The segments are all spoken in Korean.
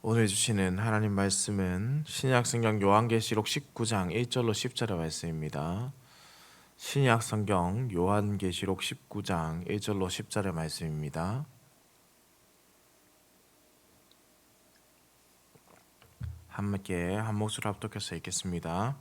오늘 주시는 하나님 말씀은 신약성경 요한계시록 19장 1절로 10절의 말씀입니다. 신약성경 요한계시록 19장 1절로 10절의 말씀입니다. 함께 한 목소리로 합독해서 읽겠습니다.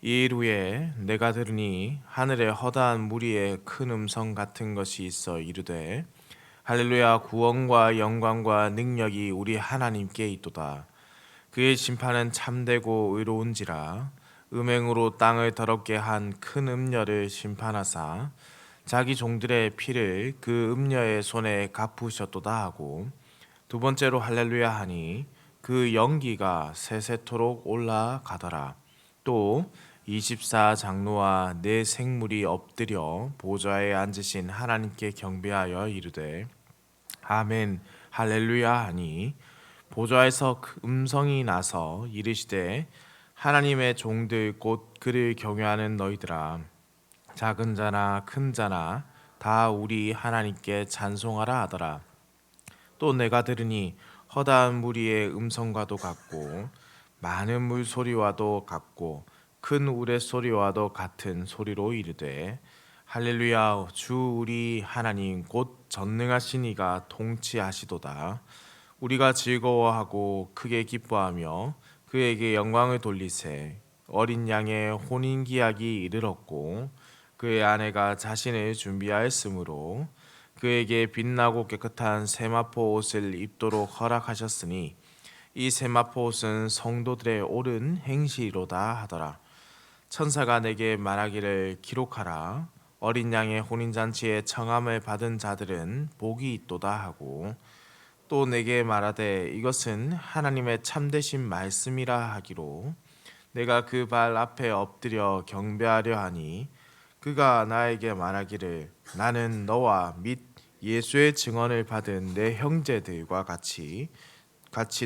이일 후에 내가 들으니 하늘에 허다한 무리의 큰 음성 같은 것이 있어 이르되 할렐루야, 구원과 영광과 능력이 우리 하나님께 있도다. 그의 심판은 참되고 의로운지라. 음행으로 땅을 더럽게 한 큰 음녀를 심판하사 자기 종들의 피를 그 음녀의 손에 갚으셨도다 하고, 두 번째로 할렐루야 하니 그 연기가 세세토록 올라가더라. 또 24장로와 네 생물이 엎드려 보좌에 앉으신 하나님께 경배하여 이르되 아멘 할렐루야 하니, 보좌에서 그 음성이 나서 이르시되 하나님의 종들 곧 그를 경외하는 너희들아, 작은 자나 큰 자나 다 우리 하나님께 찬송하라 하더라. 또 내가 들으니 허다한 무리의 음성과도 같고 많은 물소리와도 같고 큰 우레소리와도 같은 소리로 이르되 할렐루야, 주 우리 하나님 곧 전능하신 이가 통치하시도다. 우리가 즐거워하고 크게 기뻐하며 그에게 영광을 돌리세. 어린 양의 혼인기약이 이르렀고 그의 아내가 자신을 준비하였으므로 그에게 빛나고 깨끗한 세마포 옷을 입도록 허락하셨으니 이 세마포 옷은 성도들의 옳은 행실이로다 하더라. 천사가 내게 말하기를 기록하라. 어린 양의 혼인잔치에 청함을 받은 자들은 복이 있도다 하고, 또 내게 말하되 이것은 하나님의 참되신 말씀이라 하기로 내가 그 발 앞에 엎드려 경배하려 하니, 그가 나에게 말하기를 나는 너와 및 예수의 증언을 받은 내 형제들과 같이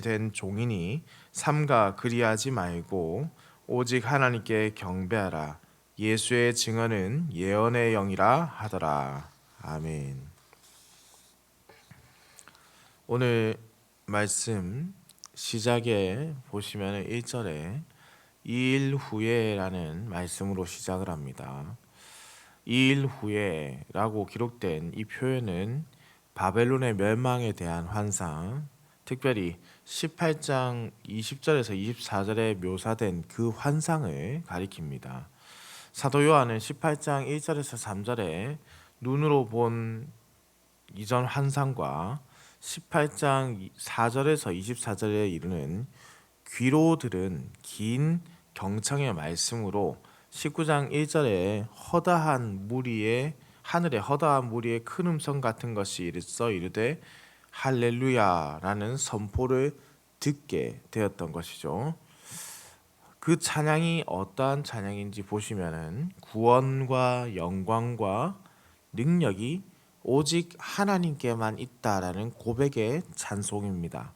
된 종이니 삼가 그리하지 말고 오직 하나님께 경배하라. 예수의 증언은 예언의 영이라 하더라. 아멘. 오늘 말씀 시작에 보시면 1절에 2일 후에라는 말씀으로 시작을 합니다. 2일 후에라고 기록된 이 표현은 바벨론의 멸망에 대한 환상, 특별히 18장 20절에서 24절에 묘사된 그 환상을 가리킵니다. 사도 요한은 18장 1절에서 3절에 눈으로 본 이전 환상과 18장 4절에서 24절에 이르는 귀로 들은 긴 경청의 말씀으로 19장 1절에 하늘에 허다한 무리의 큰 음성 같은 것이 있어 이르되 할렐루야라는 선포를 듣게 되었던 것이죠. 그 찬양이 어떠한 찬양인지 보시면은 구원과 영광과 능력이 오직 하나님께만 있다라는 고백의 찬송입니다.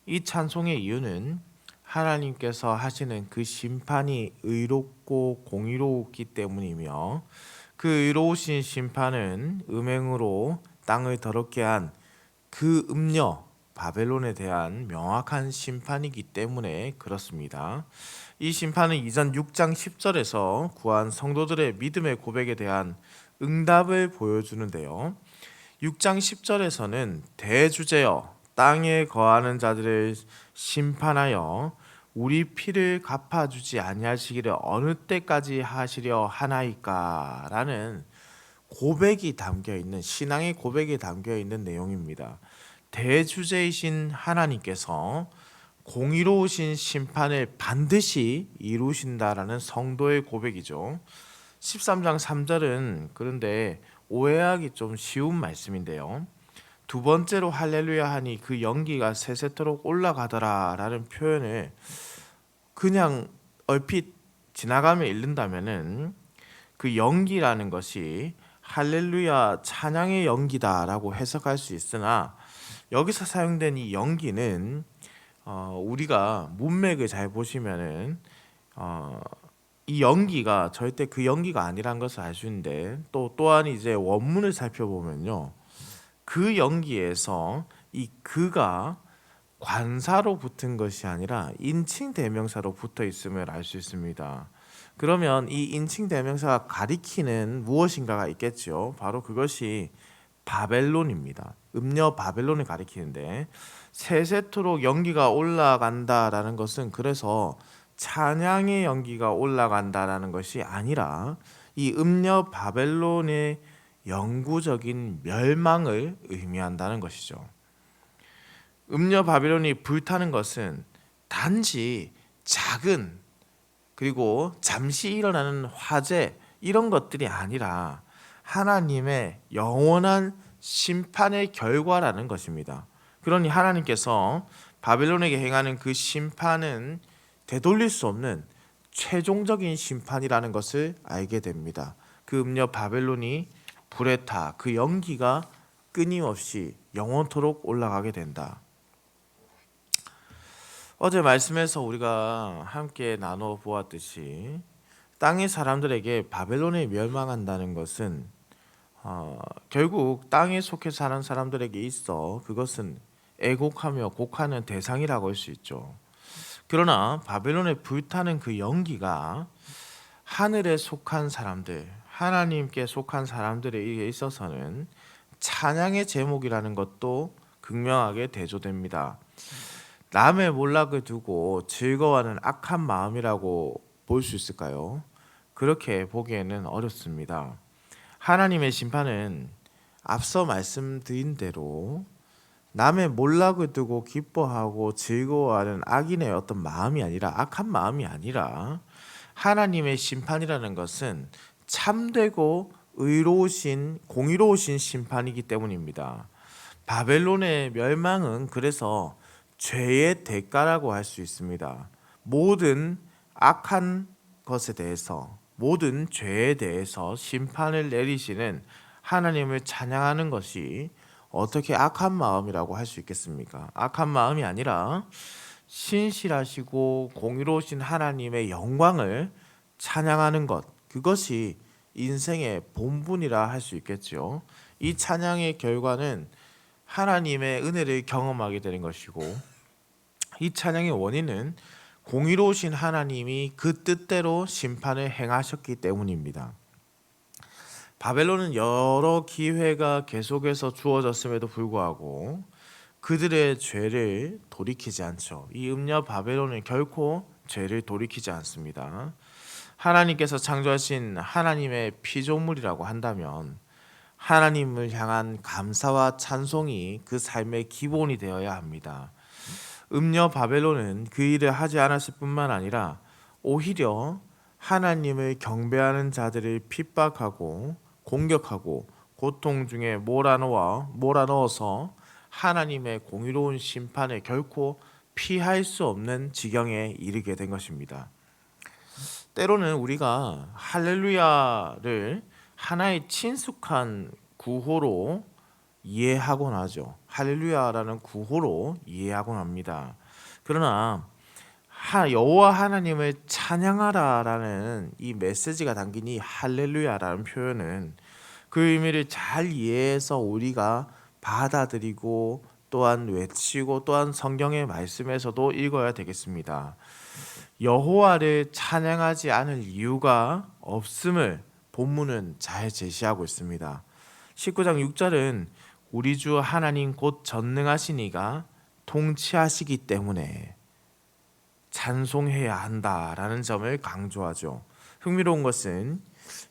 이 찬송의 이유는 하나님께서 하시는 그 심판이 의롭고 공의롭기 때문이며, 그 의로우신 심판은 음행으로 땅을 더럽게 한 그 음녀 바벨론에 대한 명확한 심판이기 때문에 그렇습니다. 이 심판은 이전 6장 10절에서 구한 성도들의 믿음의 고백에 대한 응답을 보여주는데요. 6장 10절에서는 대주제여 땅에 거하는 자들을 심판하여 우리 피를 갚아주지 아니하시기를 어느 때까지 하시려 하나이까 라는 고백이 담겨있는, 신앙의 고백이 담겨있는 내용입니다. 대주제이신 하나님께서 공의로우신 심판을 반드시 이루신다라는 성도의 고백이죠. 13장 3절은 그런데 오해하기 좀 쉬운 말씀인데요. 두 번째로 할렐루야 하니 그 연기가 세세토록 올라가더라 라는 표현을 그냥 얼핏 지나가며 읽는다면은 그 연기라는 것이 할렐루야 찬양의 연기다라고 해석할 수 있으나, 여기서 사용된 이 연기는 우리가 문맥을 잘 보시면은 이 연기가 절대 그 연기가 아니란 것을 알 수 있는데, 또한 이제 원문을 살펴보면요, 그 연기에서 이 그가 관사로 붙은 것이 아니라 인칭 대명사로 붙어 있음을 알 수 있습니다. 그러면 이 인칭 대명사가 가리키는 무엇인가가 있겠죠. 바로 그것이 바벨론입니다. 음녀 바벨론을 가리키는데 세세토록 연기가 올라간다라는 것은 그래서 찬양의 연기가 올라간다라는 것이 아니라 이 음녀 바벨론의 영구적인 멸망을 의미한다는 것이죠. 음녀 바벨론이 불타는 것은 단지 작은 그리고 잠시 일어나는 화재 이런 것들이 아니라 하나님의 영원한 심판의 결과라는 것입니다. 그러니 하나님께서 바벨론에게 행하는 그 심판은 되돌릴 수 없는 최종적인 심판이라는 것을 알게 됩니다. 그 음녀 바벨론이 불에 타 그 연기가 끊임없이 영원토록 올라가게 된다. 어제 말씀에서 우리가 함께 나눠 보았듯이 땅의 사람들에게 바벨론이 멸망한다는 것은 결국 땅에 속해 사는 사람들에게 있어 그것은 애곡하며 곡하는 대상이라고 할 수 있죠. 그러나 바벨론에 불타는 그 연기가 하늘에 속한 사람들, 하나님께 속한 사람들에 있어서는 찬양의 제목이라는 것도 극명하게 대조됩니다. 남의 몰락을 두고 즐거워하는 악한 마음이라고 볼 수 있을까요? 그렇게 보기에는 어렵습니다. 하나님의 심판은 앞서 말씀드린 대로 남의 몰락을 두고 기뻐하고 즐거워하는 악인의 어떤 마음이 아니라 악한 마음이 아니라 하나님의 심판이라는 것은 참되고 의로우신 공의로우신 심판이기 때문입니다. 바벨론의 멸망은 그래서 죄의 대가라고 할 수 있습니다. 모든 악한 것에 대해서 모든 죄에 대해서 심판을 내리시는 하나님을 찬양하는 것이 어떻게 악한 마음이라고 할 수 있겠습니까? 악한 마음이 아니라 신실하시고 공의로우신 하나님의 영광을 찬양하는 것, 그것이 인생의 본분이라 할 수 있겠죠. 이 찬양의 결과는 하나님의 은혜를 경험하게 되는 것이고, 이 찬양의 원인은 공의로우신 하나님이 그 뜻대로 심판을 행하셨기 때문입니다. 바벨론은 여러 기회가 계속해서 주어졌음에도 불구하고 그들의 죄를 돌이키지 않죠. 이 음녀 바벨론은 결코 죄를 돌이키지 않습니다. 하나님께서 창조하신 하나님의 피조물이라고 한다면 하나님을 향한 감사와 찬송이 그 삶의 기본이 되어야 합니다. 음녀 바벨론은 그 일을 하지 않았을 뿐만 아니라 오히려 하나님을 경배하는 자들을 핍박하고 공격하고 고통 중에 몰아넣어서 하나님의 공의로운 심판을 결코 피할 수 없는 지경에 이르게 된 것입니다. 때로는 우리가 할렐루야를 하나의 친숙한 구호로 이해하곤 하죠. 할렐루야라는 구호로 이해하곤 합니다. 그러나 여호와 하나님을 찬양하라라는 이 메시지가 담긴 이 할렐루야라는 표현은 그 의미를 잘 이해해서 우리가 받아들이고 또한 외치고 또한 성경의 말씀에서도 읽어야 되겠습니다. 여호와를 찬양하지 않을 이유가 없음을 본문은 잘 제시하고 있습니다. 19장 6절은 우리 주 하나님 곧 전능하신 이가 통치하시기 때문에 찬송해야 한다라는 점을 강조하죠. 흥미로운 것은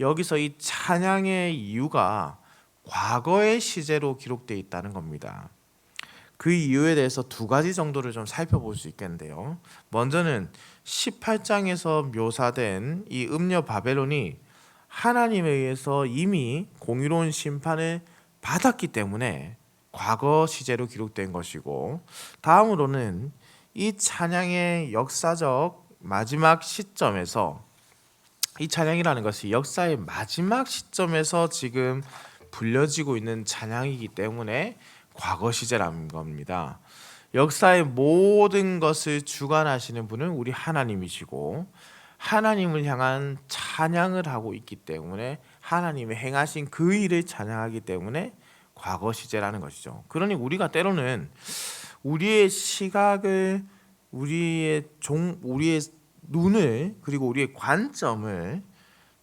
여기서 이 찬양의 이유가 과거의 시제로 기록되어 있다는 겁니다. 그 이유에 대해서 두 가지 정도를 좀 살펴볼 수 있겠는데요. 먼저는 18장에서 묘사된 이 음녀 바벨론이 하나님에 의해서 이미 공의로운 심판을 받았기 때문에 과거 시제로 기록된 것이고, 다음으로는 이 찬양의 역사적 마지막 시점에서 이 찬양이라는 것이 역사의 마지막 시점에서 지금 불려지고 있는 찬양이기 때문에 과거 시제라는 겁니다. 역사의 모든 것을 주관하시는 분은 우리 하나님이시고 하나님을 향한 찬양을 하고 있기 때문에 하나님의 행하신 그 일을 찬양하기 때문에 과거 시제라는 것이죠. 그러니 우리가 때로는 우리의 시각을, 우리의 눈을, 그리고 우리의 관점을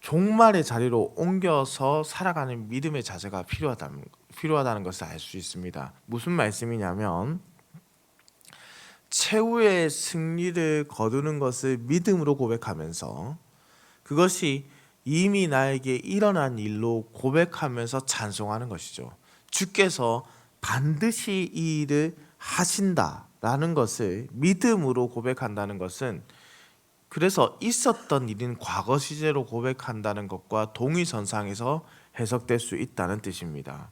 종말의 자리로 옮겨서 살아가는 믿음의 자세가 필요하다는 것을 알 수 있습니다. 무슨 말씀이냐면, 최후의 승리를 거두는 것을 믿음으로 고백하면서 그것이 이미 나에게 일어난 일로 고백하면서 찬송하는 것이죠. 주께서 반드시 이 일을 하신다라는 것을 믿음으로 고백한다는 것은, 그래서 있었던 일인 과거 시제로 고백한다는 것과 동의선상에서 해석될 수 있다는 뜻입니다.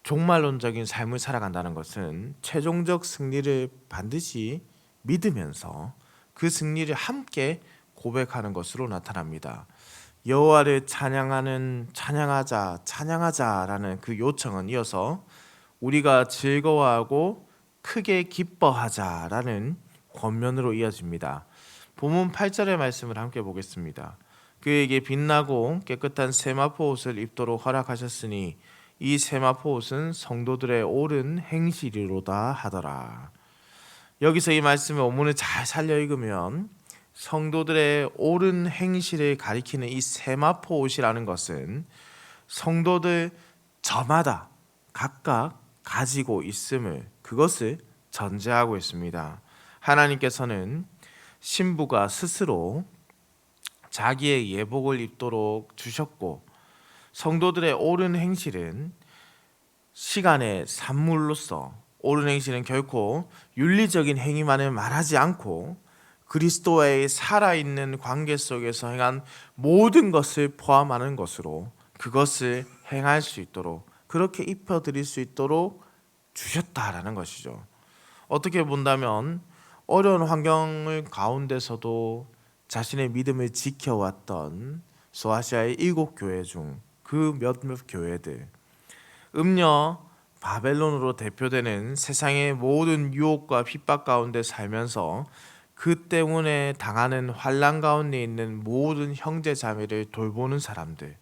종말론적인 삶을 살아간다는 것은 최종적 승리를 반드시 믿으면서 그 승리를 함께 고백하는 것으로 나타납니다. 여호와를 찬양하자라는 그 요청은 이어서 우리가 즐거워하고 크게 기뻐하자라는 권면으로 이어집니다. 본문 8절의 말씀을 함께 보겠습니다. 그에게 빛나고 깨끗한 세마포 옷을 입도록 허락하셨으니 이 세마포 옷은 성도들의 옳은 행실이로다 하더라. 여기서 이 말씀의 원문을 잘 살려 읽으면 성도들의 옳은 행실을 가리키는 이 세마포 옷이라는 것은 성도들 저마다 각각 가지고 있음을, 그것을 전제하고 있습니다. 하나님께서는 신부가 스스로 자기의 예복을 입도록 주셨고, 성도들의 옳은 행실은 시간의 산물로서, 옳은 행실은 결코 윤리적인 행위만을 말하지 않고 그리스도와의 살아있는 관계 속에서 행한 모든 것을 포함하는 것으로, 그것을 행할 수 있도록, 그렇게 입혀드릴 수 있도록 주셨다라는 것이죠. 어떻게 본다면 어려운 환경 가운데서도 자신의 믿음을 지켜왔던 소아시아의 7교회 중 그 몇몇 교회들, 음녀 바벨론으로 대표되는 세상의 모든 유혹과 핍박 가운데 살면서 그 때문에 당하는 환난 가운데 있는 모든 형제 자매를 돌보는 사람들,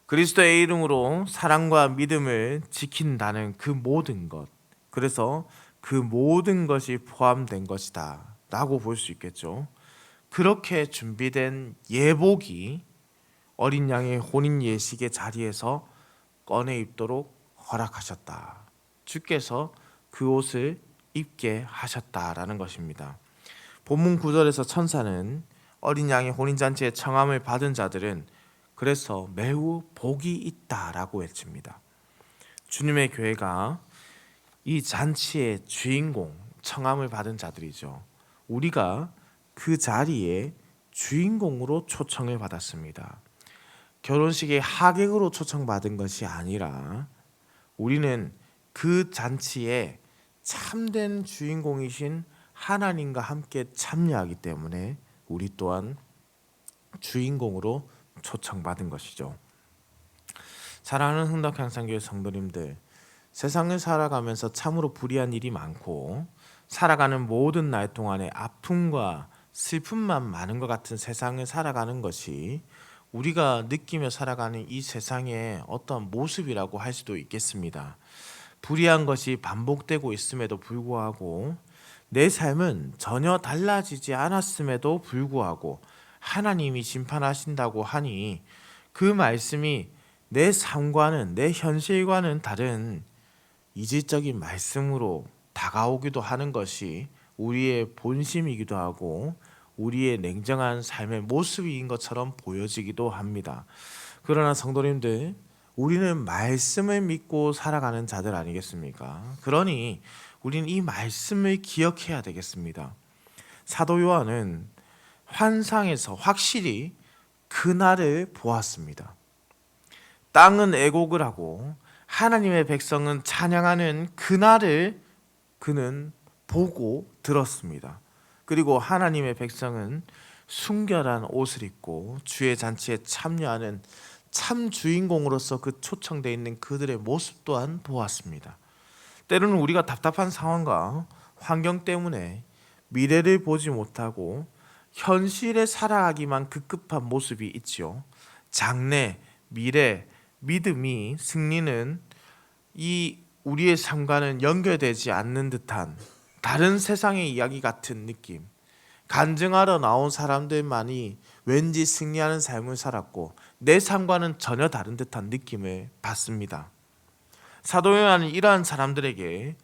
그리스도의 이름으로 사랑과 믿음을 지킨다는 그 모든 것, 그래서 그 모든 것이 포함된 것이다 라고 볼 수 있겠죠. 그렇게 준비된 예복이 어린 양의 혼인 예식의 자리에서 꺼내 입도록 허락하셨다. 주께서 그 옷을 입게 하셨다라는 것입니다. 본문 9절에서 천사는 어린 양의 혼인잔치에 청함을 받은 자들은 그래서 매우 복이 있다라고 외칩니다. 주님의 교회가 이 잔치의 주인공, 청함을 받은 자들이죠. 우리가 그 자리에 주인공으로 초청을 받았습니다. 결혼식의 하객으로 초청받은 것이 아니라 우리는 그 잔치에 참된 주인공이신 하나님과 함께 참여하기 때문에 우리 또한 주인공으로 초청받은 것이죠. 사랑하는 흥덕향상교회 성도님들, 세상을 살아가면서 참으로 불의한 일이 많고 살아가는 모든 날 동안에 아픔과 슬픔만 많은 것 같은 세상을 살아가는 것이 우리가 느끼며 살아가는 이 세상의 어떤 모습이라고 할 수도 있겠습니다. 불의한 것이 반복되고 있음에도 불구하고 내 삶은 전혀 달라지지 않았음에도 불구하고 하나님이 심판하신다고 하니 그 말씀이 내 삶과는, 내 현실과는 다른 이질적인 말씀으로 다가오기도 하는 것이 우리의 본심이기도 하고 우리의 냉정한 삶의 모습인 것처럼 보여지기도 합니다. 그러나 성도님들, 우리는 말씀을 믿고 살아가는 자들 아니겠습니까? 그러니 우리는 이 말씀을 기억해야 되겠습니다. 사도 요한은 환상에서 확실히 그날을 보았습니다. 땅은 애곡을 하고 하나님의 백성은 찬양하는 그날을 그는 보고 들었습니다. 그리고 하나님의 백성은 순결한 옷을 입고 주의 잔치에 참여하는 참 주인공으로서 그 초청되어 있는 그들의 모습 또한 보았습니다. 때로는 우리가 답답한 상황과 환경 때문에 미래를 보지 못하고 현실에 살아가기만 급급한 모습이 있지요. 장래, 미래, 믿음이 승리는 이 우리의 삶과는 연결되지 않는 듯한 다른 세상의 이야기 같은 느낌. 간증하러 나온 사람들만이 왠지 승리하는 삶을 살았고 내 삶과는 전혀 다른 듯한 느낌을 받습니다. 사도 요한은 이러한 사람들에게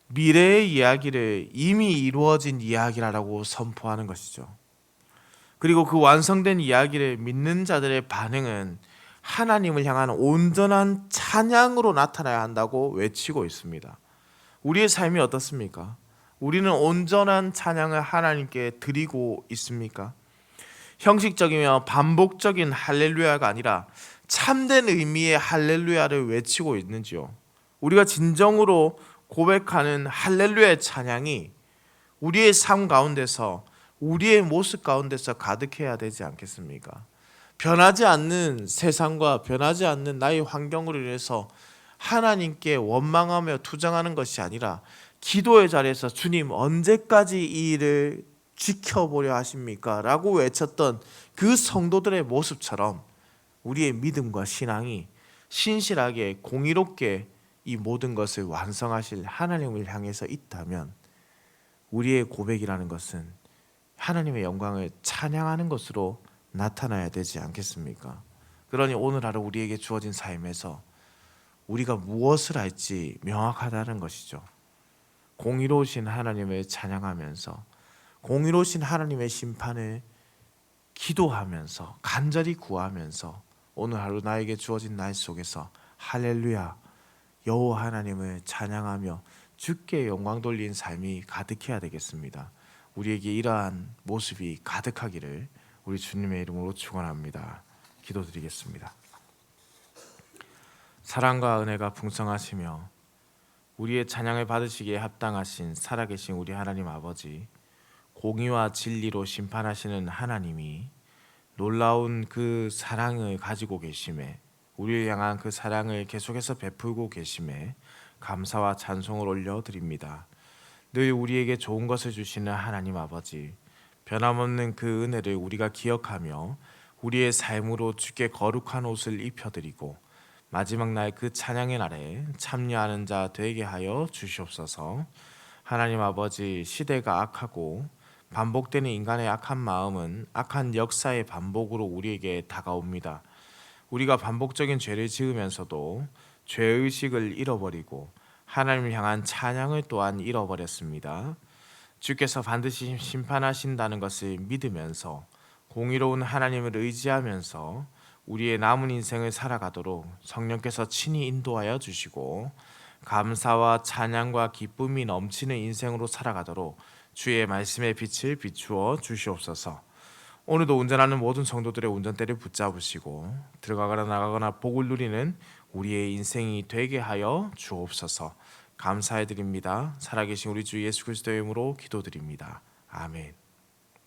미래의 이야기를 이미 이루어진 이야기라고 선포하는 것이죠. 그리고 그 완성된 이야기를 믿는 자들의 반응은 하나님을 향한 온전한 찬양으로 나타나야 한다고 외치고 있습니다. 우리의 삶이 어떻습니까? 우리는 온전한 찬양을 하나님께 드리고 있습니까? 형식적이며 반복적인 할렐루야가 아니라 참된 의미의 할렐루야를 외치고 있는지요? 우리가 진정으로 고백하는 할렐루야의 찬양이 우리의 삶 가운데서, 우리의 모습 가운데서 가득해야 되지 않겠습니까? 변하지 않는 세상과 변하지 않는 나의 환경으로 인해서 하나님께 원망하며 투정하는 것이 아니라 기도의 자리에서 주님 언제까지 이 일을 지켜보려 하십니까? 라고 외쳤던 그 성도들의 모습처럼 우리의 믿음과 신앙이 신실하게 공의롭게 이 모든 것을 완성하실 하나님을 향해서 있다면 우리의 고백이라는 것은 하나님의 영광을 찬양하는 것으로 나타나야 되지 않겠습니까? 그러니 오늘 하루 우리에게 주어진 삶에서 우리가 무엇을 할지 명확하다는 것이죠. 공의로우신 하나님을 찬양하면서 공의로우신 하나님의 심판을 기도하면서 간절히 구하면서 오늘 하루 나에게 주어진 날 속에서 할렐루야 여호와 하나님을 찬양하며 주께 영광 돌린 삶이 가득해야 되겠습니다. 우리에게 이러한 모습이 가득하기를 우리 주님의 이름으로 축원합니다. 기도드리겠습니다. 사랑과 은혜가 풍성하시며 우리의 찬양을 받으시기에 합당하신 살아계신 우리 하나님 아버지, 공의와 진리로 심판하시는 하나님이 놀라운 그 사랑을 가지고 계심에, 우리를 향한 그 사랑을 계속해서 베풀고 계심에 감사와 찬송을 올려드립니다. 늘 우리에게 좋은 것을 주시는 하나님 아버지, 변함없는 그 은혜를 우리가 기억하며 우리의 삶으로 주께 거룩한 옷을 입혀드리고 마지막 날 그 찬양의 날에 참여하는 자 되게 하여 주시옵소서. 하나님 아버지, 시대가 악하고 반복되는 인간의 악한 마음은 악한 역사의 반복으로 우리에게 다가옵니다. 우리가 반복적인 죄를 지으면서도 죄의식을 잃어버리고 하나님을 향한 찬양을 또한 잃어버렸습니다. 주께서 반드시 심판하신다는 것을 믿으면서 공의로운 하나님을 의지하면서 우리의 남은 인생을 살아가도록 성령께서 친히 인도하여 주시고 감사와 찬양과 기쁨이 넘치는 인생으로 살아가도록 주의 말씀의 빛을 비추어 주시옵소서. 오늘도 운전하는 모든 성도들의 운전대를 붙잡으시고 들어가거나 나가거나 복을 누리는 우리의 인생이 되게 하여 주옵소서. 감사해 드립니다. 살아계신 우리 주 예수 그리스도의 이름으로 기도드립니다. 아멘.